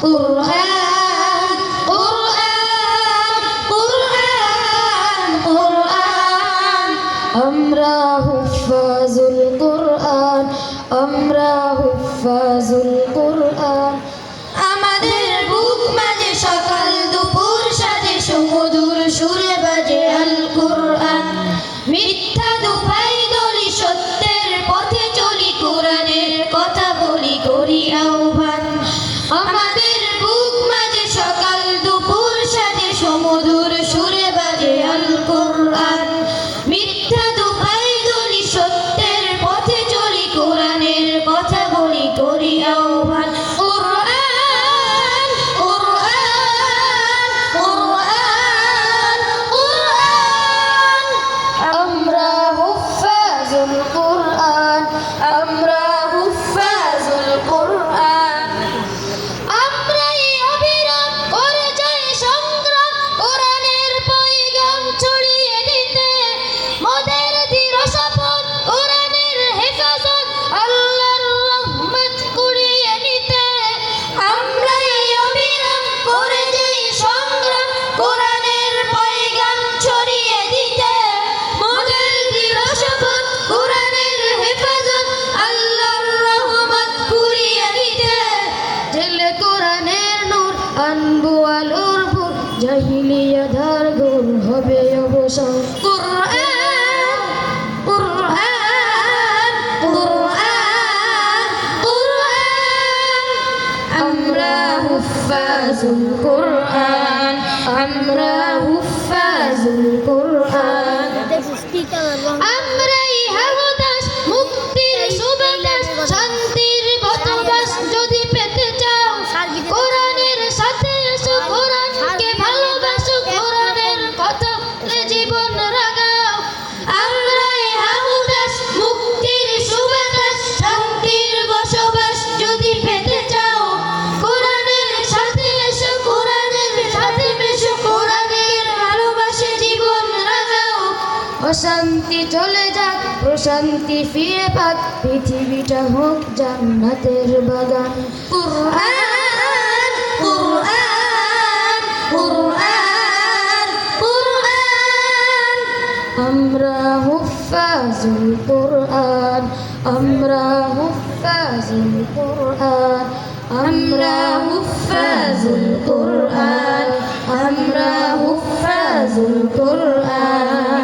কুরআন কুরআন কুরআন কুরআন আমরা হুফাজুল কুরআন আমরা হুফাজুল কুরআন আমাদের বুক মাঝে সকাল দুপুর সাজে সুমধুর সুরে বাজে আল কুরআন মিথ্যা দুপাই দলি সত্যের পথে চলি কোরআনের কথা বলি করি আহ্বান আমাদের বুক মাঝে সকাল দুপুর সাজে সুমধুর সুরে বাজে আল কুরআন মিথ্যা দুপাই দলি সত্যের পথে চলি কোরআনের কথা বলি করি আহ্বান জাহিলিয়া ধার দূর হবে অবসান কুরআন কুরআন কুরআন কুরআন আমরা হুফাজুল কুরআন আমরা হুফাজুল কুরআন আমরা ইহাদাস মুক্তির সুবাতাস শান্তির বসবাস যদি পেতে চাও কোরআনের সাথে এসো কোরআনকে ভালোবাসো কোরআনের কথা জীবন রাগাও আমরা ইহাদাস মুক্তির সুবাতাস শান্তির বসবাস যদি পেতে চাও কোরআনের সাথে এসো কোরআনের সাথে মেশো কোরআনের ভালোবাসে জীবন রাগাও অশান্তি চলে যাক প্রশান্তি ফিরে পাক পৃথিবীটা হোক জান্নাতের বাগান কুরআন কুরআন কুরআন কুরআন আমরা হুফাজুল কুরআন আমরা হুফাজুল কুরআন আমরা হুফাজুল কুরআন আমরা হুফাজুল কুরআন